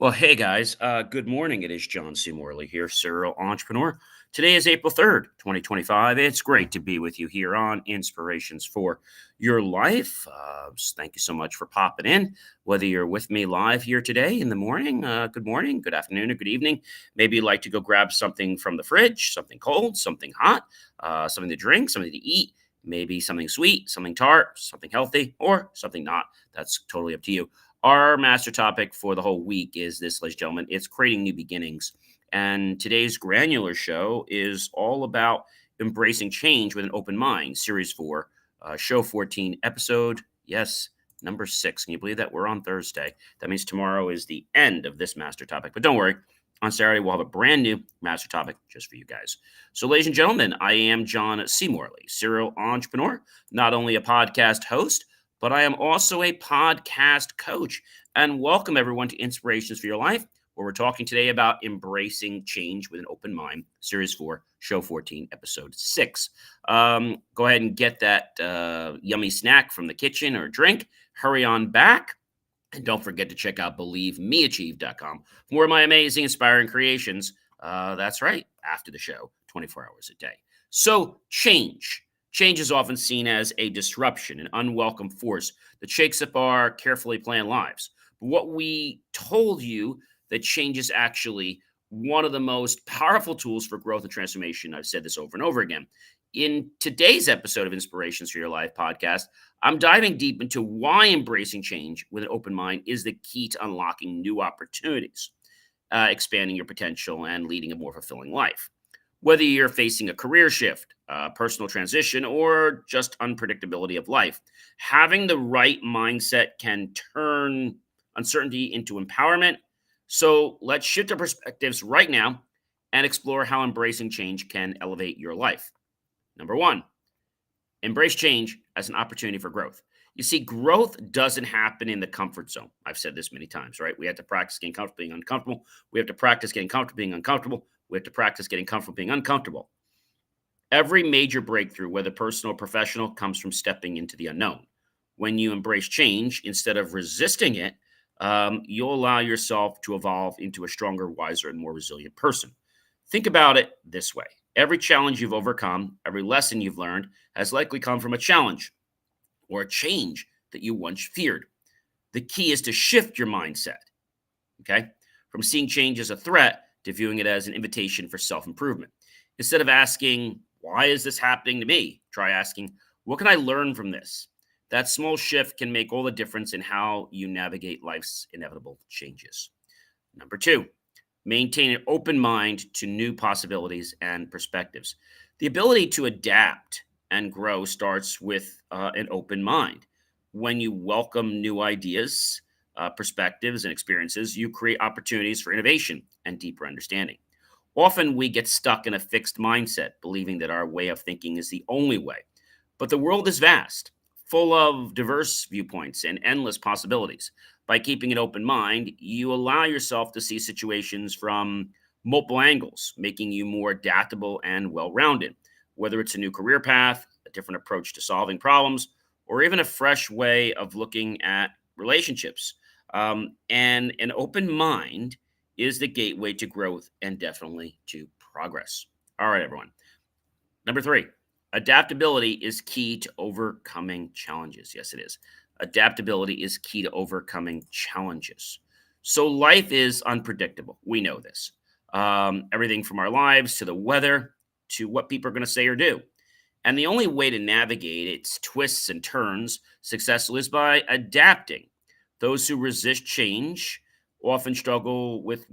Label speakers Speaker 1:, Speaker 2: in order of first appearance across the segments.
Speaker 1: Well, hey guys, good morning. It is John C. Morley here, serial entrepreneur. Today is April 3rd, 2025. It's great to be with you here on Inspirations for Your Life. Thank you so much for popping in. Whether you're with me live here today in the morning, good afternoon, or good evening. Maybe you'd like to go grab something from the fridge, something cold, something hot, something to drink, something to eat, maybe something sweet, something tart, something healthy, or something not. That's totally up to you. Our master topic for the whole week is this, ladies and gentlemen. It's creating new beginnings. And today's granular show is all about embracing change with an open mind. Series 4, show 14, episode, yes, number 6. Can you believe that? We're on Thursday. That means tomorrow is the end of this master topic. But don't worry, on Saturday, we'll have a brand new master topic just for you guys. So, ladies and gentlemen, I am John C. Morley, serial entrepreneur, not only a podcast host, but I am also a podcast coach. And welcome everyone to Inspirations for Your Life, where we're talking today about embracing change with an open mind, Series 4, Show 14, Episode 6. Go ahead and get that yummy snack from the kitchen or drink. Hurry on back. And don't forget to check out BelieveMeAchieve.com for more of my amazing, inspiring creations. That's right, after the show, 24 hours a day. So, change. Change is often seen as a disruption, an unwelcome force that shakes up our carefully planned lives. But what we told you that change is actually one of the most powerful tools for growth and transformation. I've said this over and over again. In today's episode of Inspirations for Your Life podcast, I'm diving deep into why embracing change with an open mind is the key to unlocking new opportunities, expanding your potential, and leading a more fulfilling life. Whether you're facing a career shift, personal transition, or just unpredictability of life, having the right mindset can turn uncertainty into empowerment. So let's shift our perspectives right now and explore how embracing change can elevate your life. Number one, embrace change as an opportunity for growth. You see, growth doesn't happen in the comfort zone. I've said this many times, right? We have to practice getting comfortable being uncomfortable. We have to practice getting comfortable being uncomfortable. We have to practice getting comfortable being uncomfortable. Every major breakthrough, whether personal or professional, comes from stepping into the unknown. When you embrace change instead of resisting it, you'll allow yourself to evolve into a stronger, wiser, and more resilient person. Think about it this way. Every challenge you've overcome, every lesson you've learned has likely come from a challenge or a change that you once feared. The key is to shift your mindset, okay? From seeing change as a threat to viewing it as an invitation for self-improvement. Instead of asking, why is this happening to me? Try asking, what can I learn from this? That small shift can make all the difference in how you navigate life's inevitable changes. Number two, maintain an open mind to new possibilities and perspectives. The ability to adapt and grow starts with an open mind. When you welcome new ideas, perspectives, and experiences, you create opportunities for innovation and deeper understanding. Often we get stuck in a fixed mindset, believing that our way of thinking is the only way. But the world is vast, full of diverse viewpoints and endless possibilities. By keeping an open mind, you allow yourself to see situations from multiple angles, making you more adaptable and well rounded. Whether it's a new career path, a different approach to solving problems, or even a fresh way of looking at relationships. And an open mind is the gateway to growth and definitely to progress. All right, everyone. Number three, adaptability is key to overcoming challenges. Yes, it is. Adaptability is key to overcoming challenges. So life is unpredictable. We know this. Everything from our lives to the weather to what people are going to say or do. And the only way to navigate its twists and turns successfully is by adapting. Those who resist change often struggle with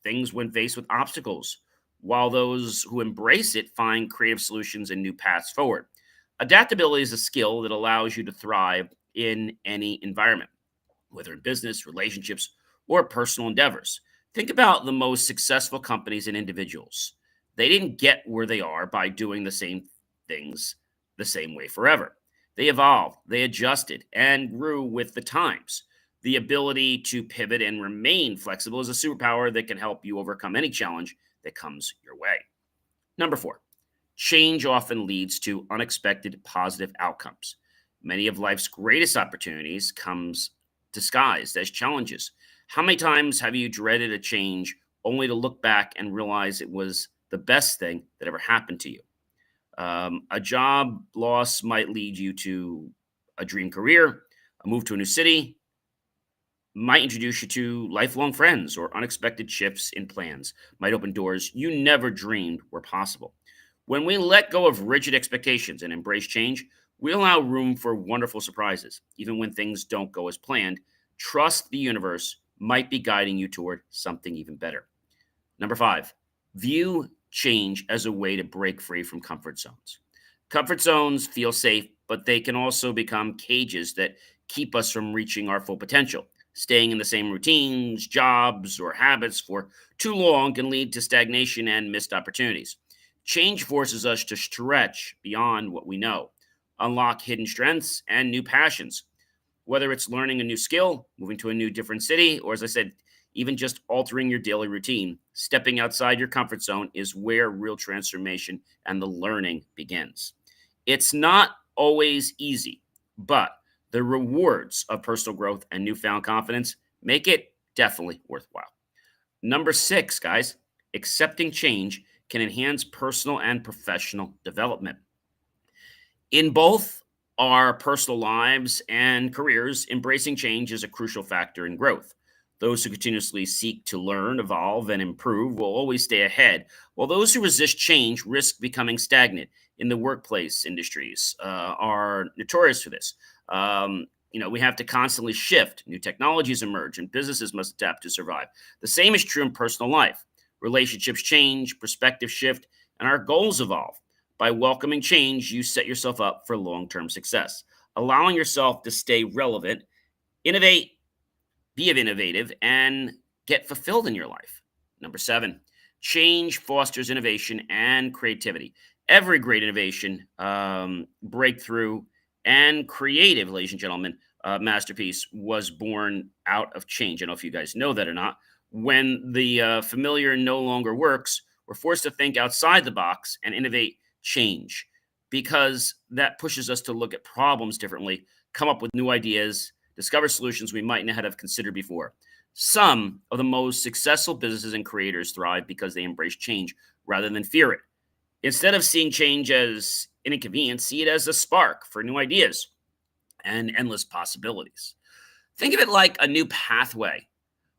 Speaker 1: things when faced with obstacles, while those who embrace it find creative solutions and new paths forward. Adaptability is a skill that allows you to thrive in any environment, whether in business, relationships, or personal endeavors. Think about the most successful companies and individuals. They didn't get where they are by doing the same things the same way forever. They evolved, they adjusted, and grew with the times. The ability to pivot and remain flexible is a superpower that can help you overcome any challenge that comes your way. Number four, change often leads to unexpected positive outcomes. Many of life's greatest opportunities comes disguised as challenges. How many times have you dreaded a change only to look back and realize it was the best thing that ever happened to you? A job loss might lead you to a dream career, a move to a new city, might introduce you to lifelong friends, or unexpected shifts in plans might open doors you never dreamed were possible. When we let go of rigid expectations and embrace change, we allow room for wonderful surprises. Even when things don't go as planned, trust the universe might be guiding you toward something even better. Number five, view change as a way to break free from comfort zones. Comfort zones feel safe, but they can also become cages that keep us from reaching our full potential. Staying in the same routines, jobs, or habits for too long can lead to stagnation and missed opportunities. Change forces us to stretch beyond what we know, unlock hidden strengths and new passions. Whether it's learning a new skill, moving to a new different city, or as I said, even just altering your daily routine, stepping outside your comfort zone is where real transformation and the learning begins. It's not always easy, but the rewards of personal growth and newfound confidence make it definitely worthwhile. Number six, guys, accepting change can enhance personal and professional development. In both our personal lives and careers, embracing change is a crucial factor in growth. Those who continuously seek to learn, evolve, and improve will always stay ahead, while those who resist change risk becoming stagnant. In the workplace industries are notorious for this. We have to constantly shift. New technologies emerge, and businesses must adapt to survive. The same is true in personal life. Relationships change, perspectives shift, and our goals evolve. By welcoming change, you set yourself up for long term success. Allowing yourself to stay relevant, innovate, be innovative, and get fulfilled in your life. Number seven, change fosters innovation and creativity. Every great innovation, breakthrough, and creative, ladies and gentlemen, masterpiece was born out of change. I don't know if you guys know that or not. When the familiar no longer works, we're forced to think outside the box and innovate change, because that pushes us to look at problems differently, come up with new ideas, discover solutions we might not have considered before. Some of the most successful businesses and creators thrive because they embrace change rather than fear it. Instead of seeing change as an inconvenience, see it as a spark for new ideas and endless possibilities. Think of it like a new pathway.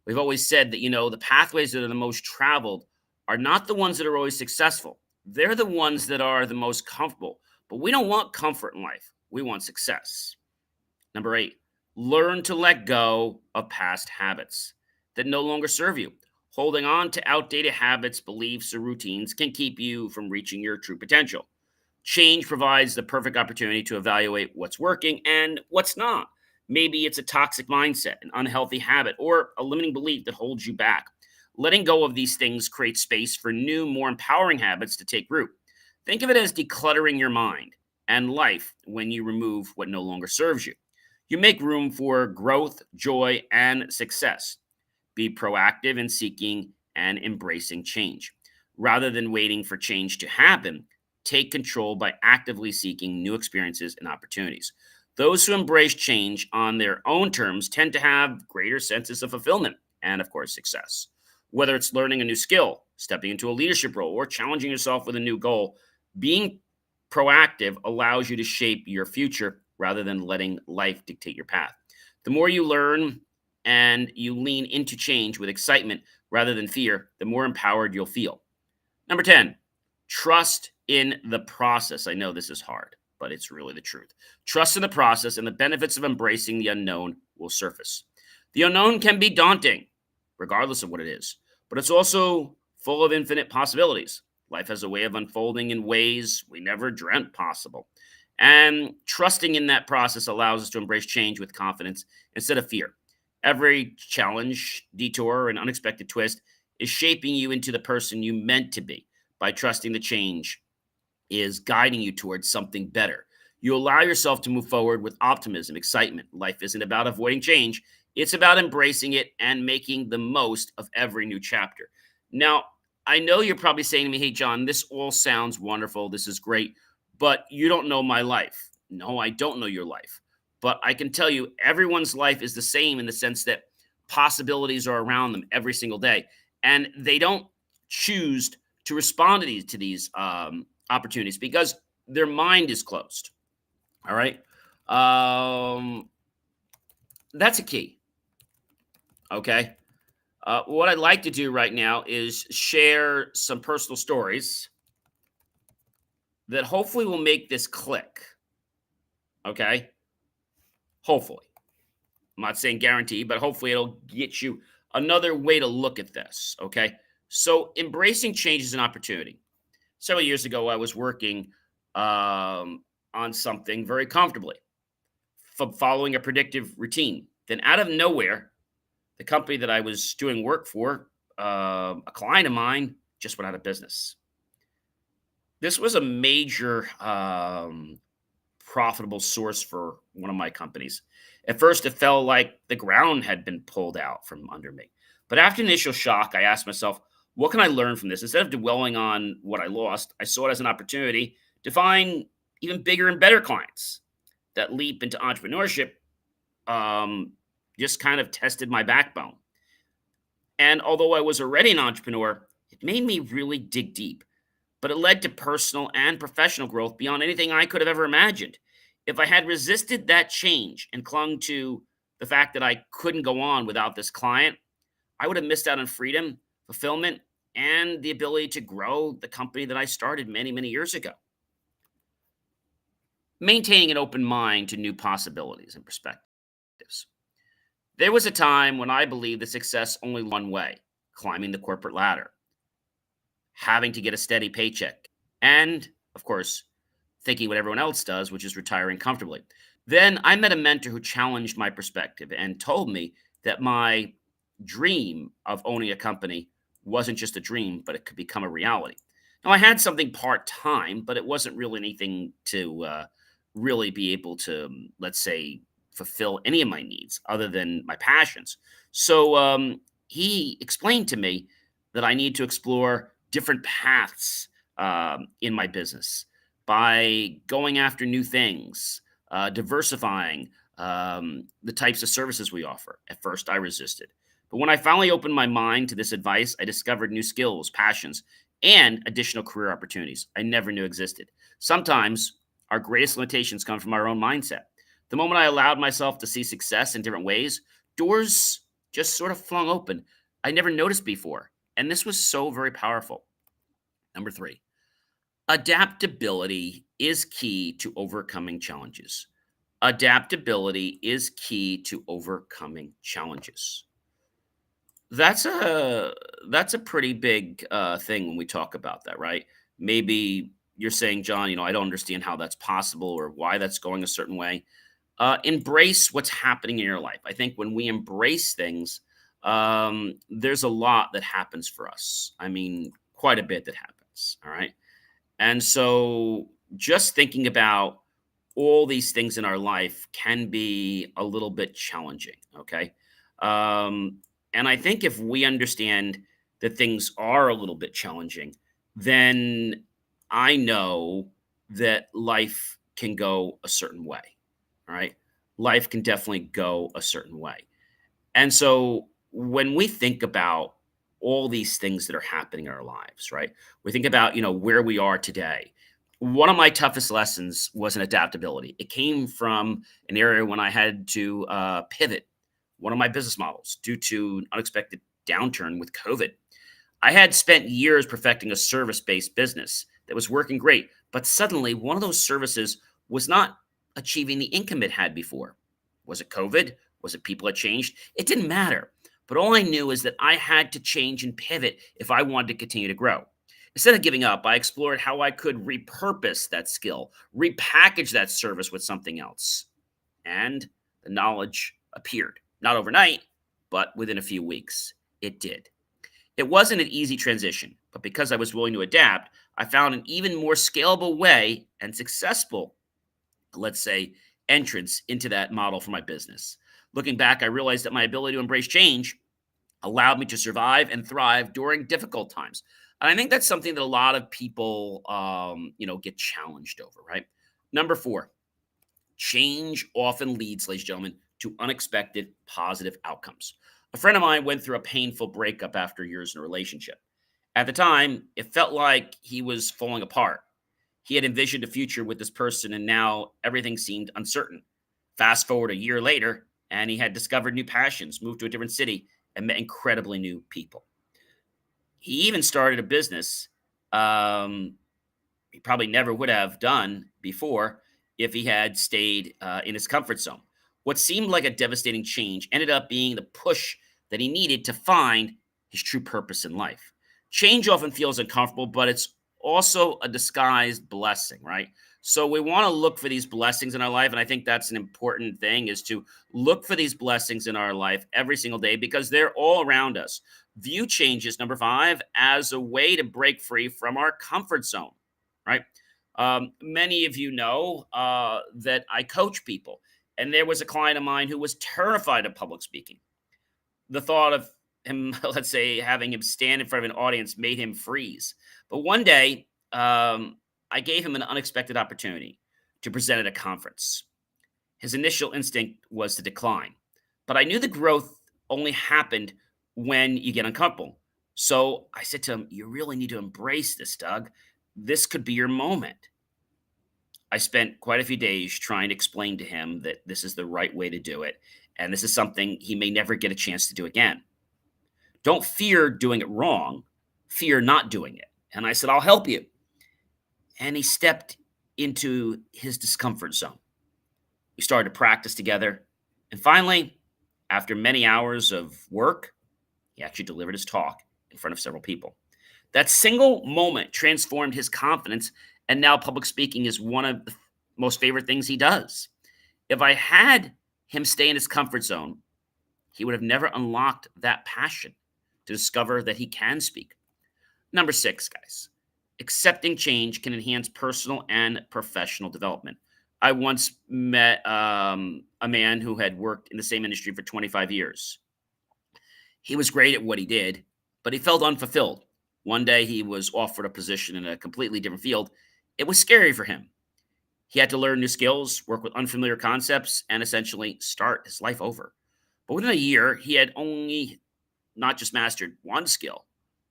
Speaker 1: We've always said that, the pathways that are the most traveled are not the ones that are always successful. They're the ones that are the most comfortable. But we don't want comfort in life. We want success. Number eight, learn to let go of past habits that no longer serve you. Holding on to outdated habits, beliefs, or routines can keep you from reaching your true potential. Change provides the perfect opportunity to evaluate what's working and what's not. Maybe it's a toxic mindset, an unhealthy habit, or a limiting belief that holds you back. Letting go of these things creates space for new, more empowering habits to take root. Think of it as decluttering your mind and life when you remove what no longer serves you. You make room for growth, joy, and success. Be proactive in seeking and embracing change. Rather than waiting for change to happen, take control by actively seeking new experiences and opportunities. Those who embrace change on their own terms tend to have greater senses of fulfillment and, of course, success. Whether it's learning a new skill, stepping into a leadership role, or challenging yourself with a new goal, being proactive allows you to shape your future rather than letting life dictate your path. The more you learn and you lean into change with excitement rather than fear, the more empowered you'll feel. Number 10, trust in the process. I know this is hard, but it's really the truth. Trust in the process, and the benefits of embracing the unknown will surface. The unknown can be daunting, regardless of what it is, but it's also full of infinite possibilities. Life has a way of unfolding in ways we never dreamt possible. And trusting in that process allows us to embrace change with confidence instead of fear. Every challenge, detour, and unexpected twist is shaping you into the person you meant to be. By trusting the change is guiding you towards something better. You allow yourself to move forward with optimism, excitement. Life isn't about avoiding change. It's about embracing it and making the most of every new chapter. Now, I know you're probably saying to me, hey, John, this all sounds wonderful. This is great, but you don't know my life. No, I don't know your life. But I can tell you everyone's life is the same in the sense that possibilities are around them every single day, and they don't choose to respond to these opportunities because their mind is closed. All right, um, that's a key. Okay, what I'd like to do right now is share some personal stories that hopefully will make this click. Okay, hopefully. I'm not saying guarantee, but hopefully it'll get you another way to look at this. Okay. So embracing change is an opportunity. Several years ago, I was working on something very comfortably, following a predictive routine. Then, out of nowhere, the company that I was doing work for, a client of mine, just went out of business. This was a major profitable source for one of my companies. At first, it felt like the ground had been pulled out from under me. But after initial shock, I asked myself, what can I learn from this? Instead of dwelling on what I lost, I saw it as an opportunity to find even bigger and better clients. That leap into entrepreneurship um, just kind of tested my backbone. And although I was already an entrepreneur, it made me really dig deep, but it led to personal and professional growth beyond anything I could have ever imagined. If I had resisted that change and clung to the fact that I couldn't go on without this client, I would have missed out on freedom, fulfillment, and the ability to grow the company that I started many, many years ago. Maintaining an open mind to new possibilities and perspectives. There was a time when I believed that success only one way, climbing the corporate ladder, having to get a steady paycheck, and, of course, thinking what everyone else does, which is retiring comfortably. Then I met a mentor who challenged my perspective and told me that my dream of owning a company wasn't just a dream, but it could become a reality. Now, I had something part time, but it wasn't really anything to really be able to, let's say, fulfill any of my needs other than my passions. So he explained to me that I need to explore different paths in my business by going after new things, diversifying the types of services we offer. At first, I resisted. But when I finally opened my mind to this advice, I discovered new skills, passions, and additional career opportunities I never knew existed. Sometimes our greatest limitations come from our own mindset. The moment I allowed myself to see success in different ways, doors just sort of flung open I never noticed before. And this was so very powerful. Number three, adaptability is key to overcoming challenges. Adaptability is key to overcoming challenges. That's a that's a pretty big thing when we talk about that, right? Maybe you're saying, John, I don't understand how that's possible or why that's going a certain way. Embrace what's happening in your life. I think when we embrace things, there's a lot that happens for us. I mean, quite a bit that happens. All right. And so just thinking about all these things in our life can be a little bit challenging. Okay. Um, and I think if we understand that things are a little bit challenging, then I know that life can go a certain way. All right. Life can definitely go a certain way. And so when we think about all these things that are happening in our lives, right? We think about, where we are today. One of my toughest lessons was an adaptability. It came from an area when I had to pivot one of my business models due to an unexpected downturn with COVID. I had spent years perfecting a service based business that was working great, but suddenly one of those services was not achieving the income it had before. Was it COVID? Was it people had changed? It didn't matter. But all I knew is that I had to change and pivot if I wanted to continue to grow. Instead of giving up, I explored how I could repurpose that skill, repackage that service with something else. And the knowledge appeared. Not overnight, but within a few weeks, it did. It wasn't an easy transition, but because I was willing to adapt, I found an even more scalable way and successful, let's say, entrance into that model for my business. Looking back, I realized that my ability to embrace change allowed me to survive and thrive during difficult times. And I think that's something that a lot of people, get challenged over, right? Number four, change often leads, ladies and gentlemen, to unexpected positive outcomes. A friend of mine went through a painful breakup after years in a relationship. At the time, it felt like he was falling apart. He had envisioned a future with this person, and now everything seemed uncertain. Fast forward a year later, and he had discovered new passions, moved to a different city, and met incredibly new people. He even started a business um, he probably never would have done before if he had stayed in his comfort zone. What seemed like a devastating change ended up being the push that he needed to find his true purpose in life. Change often feels uncomfortable, but it's also a disguised blessing, right? So we want to look for these blessings in our life, and I think that's an important thing is to look for these blessings in our life every single day because they're all around us. View changes, number five, as a way to break free from our comfort zone, right? Many of you know that I coach people, and there was a client of mine who was terrified of public speaking. The thought of him, let's say, having him stand in front of an audience made him freeze. But one day, I gave him an unexpected opportunity to present at a conference. His initial instinct was to decline, but I knew the growth only happened when you get uncomfortable. So I said to him, "You really need to embrace this, Doug. This could be your moment." I spent quite a few days trying to explain to him that this is the right way to do it, and this is something he may never get a chance to do again. Don't fear doing it wrong, fear not doing it. And I said, "I'll help you." And he stepped into his discomfort zone. We started to practice together. And finally, after many hours of work, he actually delivered his talk in front of several people. That single moment transformed his confidence, and now public speaking is one of the most favorite things he does. If I had him stay in his comfort zone, he would have never unlocked that passion to discover that he can speak. Number six, guys, accepting change can enhance personal and professional development. I once met a man who had worked in the same industry for 25 years. He was great at what he did, but he felt unfulfilled. One day he was offered a position in a completely different field. It was scary for him. He had to learn new skills, work with unfamiliar concepts, and essentially start his life over. But within a year, he had only not just mastered one skill,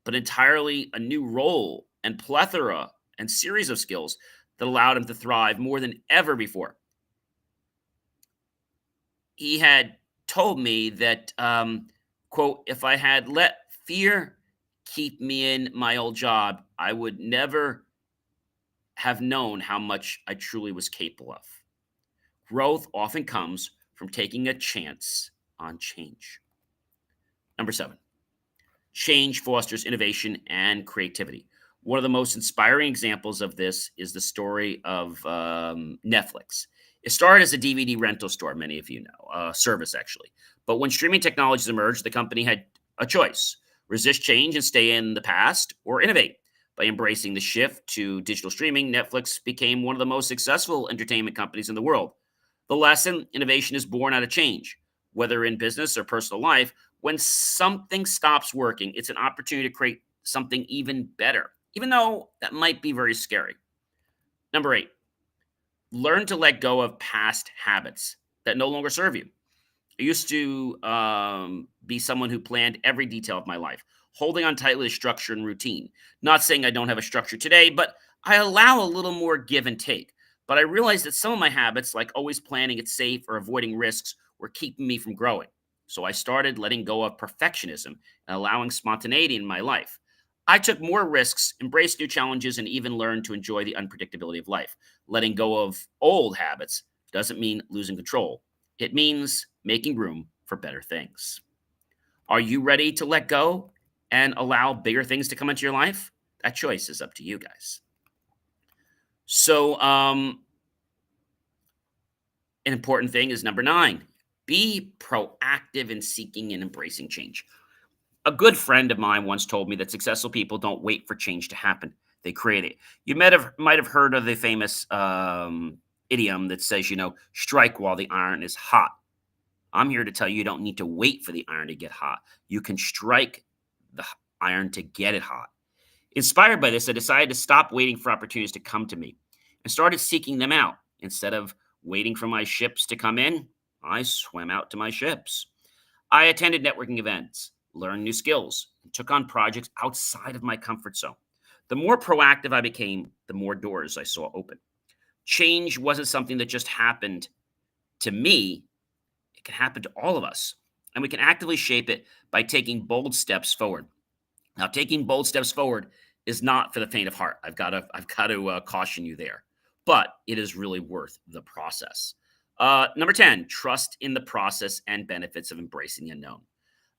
Speaker 1: but entirely a new role and plethora and series of skills that allowed him to thrive more than ever before. He had told me that, quote, if I had let fear keep me in my old job, I would never have known how much I truly was capable of. Growth often comes from taking a chance on change. Number seven, change fosters innovation and creativity. One of the most inspiring examples of this is the story of Netflix. It started as a DVD rental store, many of you know, service actually. But when streaming technologies emerged, the company had a choice: resist change and stay in the past, or innovate. By embracing the shift to digital streaming, Netflix became one of the most successful entertainment companies in the world. The lesson: innovation is born out of change, whether in business or personal life. When something stops working, it's an opportunity to create something even better, even though that might be very scary. Number eight, learn to let go of past habits that no longer serve you. I used to be someone who planned every detail of my life, holding on tightly to structure and routine. Not saying I don't have a structure today, but I allow a little more give and take. But I realized that some of my habits, like always planning it safe or avoiding risks, were keeping me from growing. So I started letting go of perfectionism and allowing spontaneity in my life. I took more risks, embraced new challenges, and even learned to enjoy the unpredictability of life. Letting go of old habits doesn't mean losing control. It means making room for better things. Are you ready to let go and allow bigger things to come into your life? That choice is up to you guys. So, an important thing is number nine, be proactive in seeking and embracing change. A good friend of mine once told me that successful people don't wait for change to happen, they create it. You might have heard of the famous idiom that says, strike while the iron is hot. I'm here to tell you, you don't need to wait for the iron to get hot. You can strike the iron to get it hot. Inspired by this, I decided to stop waiting for opportunities to come to me and started seeking them out. Instead of waiting for my ships to come in, I swam out to my ships. I attended networking events, learned new skills, and took on projects outside of my comfort zone. The more proactive I became, the more doors I saw open. Change wasn't something that just happened to me, it can happen to all of us. And we can actively shape it by taking bold steps forward. Now, taking bold steps forward is not for the faint of heart. I've got to caution you there, but it is really worth the process. Number 10, trust in the process and benefits of embracing the unknown.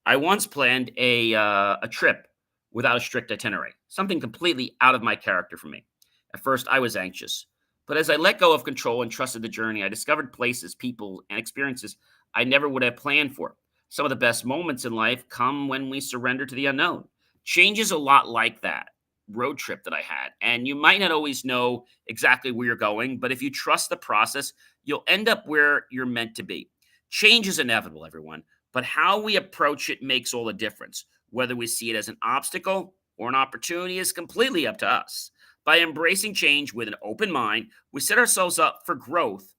Speaker 1: I once planned a trip without a strict itinerary, something completely out of my character for me. At first, I was anxious, but as I let go of control and trusted the journey, I discovered places, people, and experiences I never would have planned for. Some of the best moments in life come when we surrender to the unknown. Change is a lot like that road trip that I had, and you might not always know exactly where you're going, but if you trust the process, you'll end up where you're meant to be. Change is inevitable, everyone, but how we approach it makes all the difference. Whether we see it as an obstacle or an opportunity is completely up to us. By embracing change with an open mind, we set ourselves up for growth,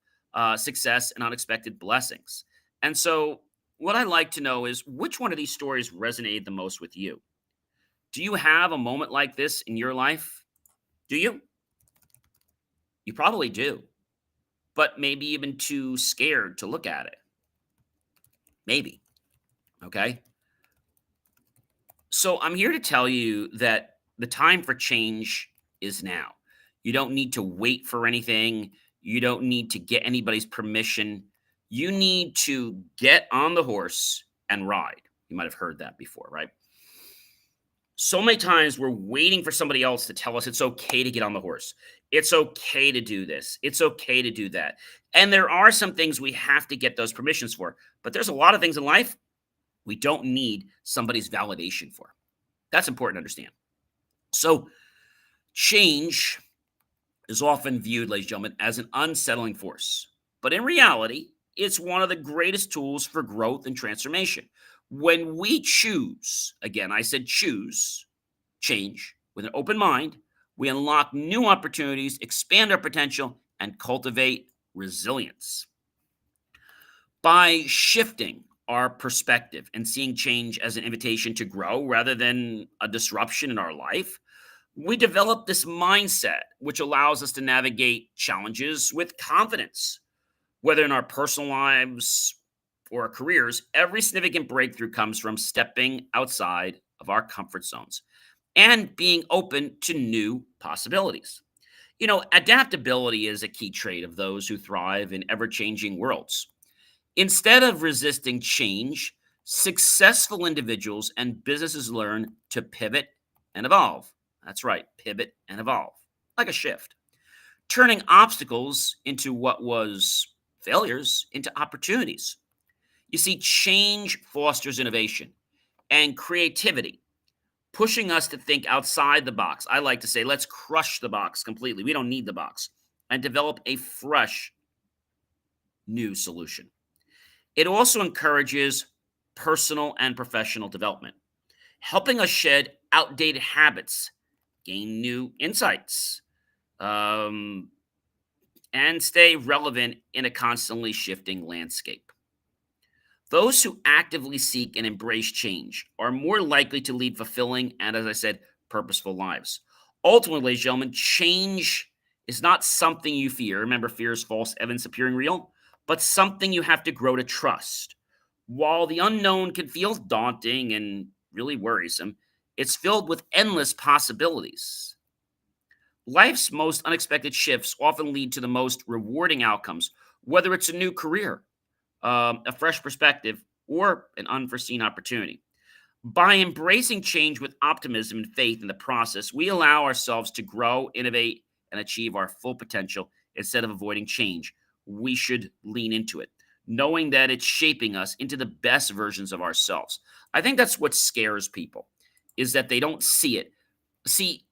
Speaker 1: success, and unexpected blessings. And so, what I'd like to know is which one of these stories resonated the most with you? Do you have a moment like this in your life? Do you? You probably do, but maybe even too scared to look at it. Maybe. Okay. So I'm here to tell you that the time for change is now. You don't need to wait for anything. You don't need to get anybody's permission. You need to get on the horse and ride. You might have heard that before, right? So many times we're waiting for somebody else to tell us it's okay to get on the horse. It's okay to do this. It's okay to do that. And there are some things we have to get those permissions for, but there's a lot of things in life we don't need somebody's validation for. That's important to understand. So, change is often viewed, ladies and gentlemen, as an unsettling force. But in reality, it's one of the greatest tools for growth and transformation. When we choose, again, I said choose, change with an open mind, we unlock new opportunities, expand our potential, and cultivate resilience. By shifting our perspective and seeing change as an invitation to grow rather than a disruption in our life, we develop this mindset which allows us to navigate challenges with confidence. Whether in our personal lives or our careers, every significant breakthrough comes from stepping outside of our comfort zones and being open to new possibilities. Adaptability is a key trait of those who thrive in ever changing worlds. Instead of resisting change, successful individuals and businesses learn to pivot and evolve. That's right, pivot and evolve, like a shift, turning obstacles into what was failures into opportunities. You see, change fosters innovation and creativity, pushing us to think outside the box. I like to say, let's crush the box completely. We don't need the box and develop a fresh new solution. It also encourages personal and professional development, helping us shed outdated habits, gain new insights, um, and stay relevant in a constantly shifting landscape. Those who actively seek and embrace change are more likely to lead fulfilling and, as I said, purposeful lives. Ultimately, ladies and gentlemen, change is not something you fear. Remember, fear is false evidence appearing real, but something you have to grow to trust. While the unknown can feel daunting and really worrisome, it's filled with endless possibilities. Life's most unexpected shifts often lead to the most rewarding outcomes, whether it's a new career, a fresh perspective, or an unforeseen opportunity. By embracing change with optimism and faith in the process, we allow ourselves to grow, innovate, and achieve our full potential instead of avoiding change. We should lean into it, knowing that it's shaping us into the best versions of ourselves. I think that's what scares people, is that they don't see it. See,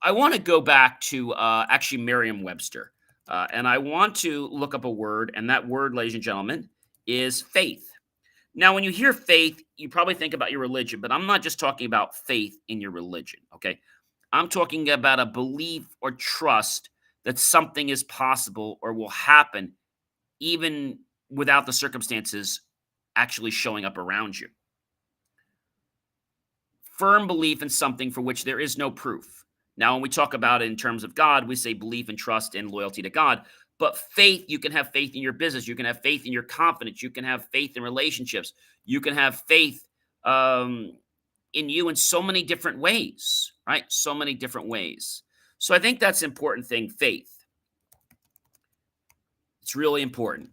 Speaker 1: I want to go back to actually Merriam-Webster, and I want to look up a word, and that word, ladies and gentlemen, is faith. Now, when you hear faith, you probably think about your religion, but I'm not just talking about faith in your religion, okay? I'm talking about a belief or trust that something is possible or will happen even without the circumstances actually showing up around you. Firm belief in something for which there is no proof. Now, when we talk about it in terms of God, we say belief and trust and loyalty to God. But faith, you can have faith in your business. You can have faith in your confidence. You can have faith in relationships. You can have faith um, in you in so many different ways, right? So many different ways. So I think that's an important thing, faith. It's really important.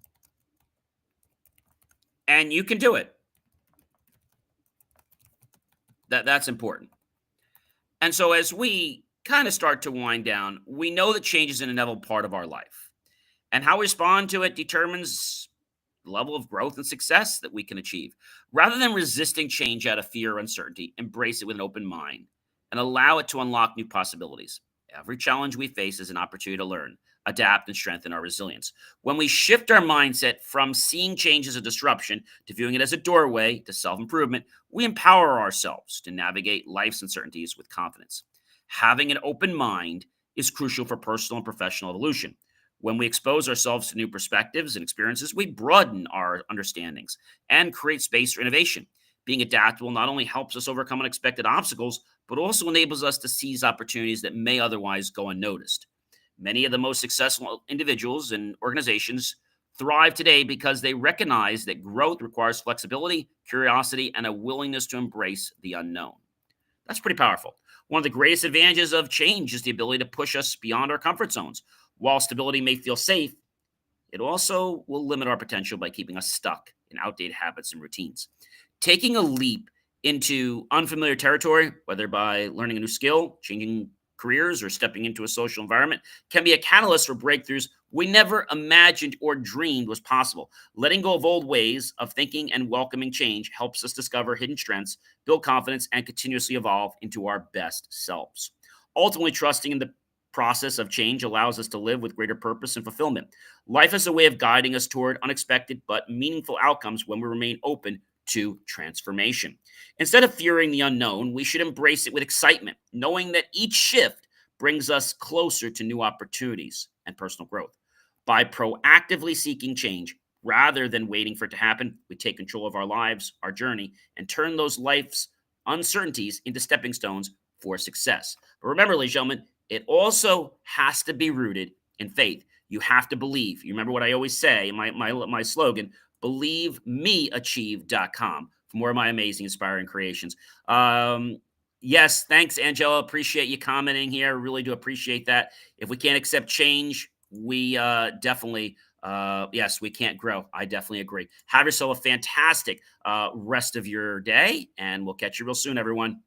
Speaker 1: And you can do it. That's important. And so as we kind of start to wind down, we know that change is an inevitable part of our life. And how we respond to it determines the level of growth and success that we can achieve. Rather than resisting change out of fear or uncertainty, embrace it with an open mind and allow it to unlock new possibilities. Every challenge we face is an opportunity to learn, adapt, and strengthen our resilience. When we shift our mindset from seeing change as a disruption to viewing it as a doorway to self improvement, we empower ourselves to navigate life's uncertainties with confidence. Having an open mind is crucial for personal and professional evolution. When we expose ourselves to new perspectives and experiences, we broaden our understandings and create space for innovation. Being adaptable not only helps us overcome unexpected obstacles, but also enables us to seize opportunities that may otherwise go unnoticed. Many of the most successful individuals and organizations thrive today because they recognize that growth requires flexibility, curiosity, and a willingness to embrace the unknown. That's pretty powerful. One of the greatest advantages of change is the ability to push us beyond our comfort zones. While stability may feel safe, it also will limit our potential by keeping us stuck in outdated habits and routines. Taking a leap into unfamiliar territory, whether by learning a new skill, changing careers, or stepping into a social environment, can be a catalyst for breakthroughs we never imagined or dreamed was possible. Letting go of old ways of thinking and welcoming change helps us discover hidden strengths, build confidence, and continuously evolve into our best selves. Ultimately, trusting in the process of change allows us to live with greater purpose and fulfillment. Life is a way of guiding us toward unexpected but meaningful outcomes when we remain open to transformation. Instead of fearing the unknown, we should embrace it with excitement, knowing that each shift brings us closer to new opportunities and personal growth. By proactively seeking change rather than waiting for it to happen, we take control of our lives, our journey, and turn those life's uncertainties into stepping stones for success. But remember, ladies and gentlemen, it also has to be rooted in faith. You have to believe. You remember what I always say, my slogan, believemeachieve.com for more of my amazing, inspiring creations. Yes, thanks, Angela. Appreciate you commenting here. Really do appreciate that. If we can't accept change, we definitely, yes, we can't grow. I definitely agree. Have yourself a fantastic rest of your day, and we'll catch you real soon, everyone.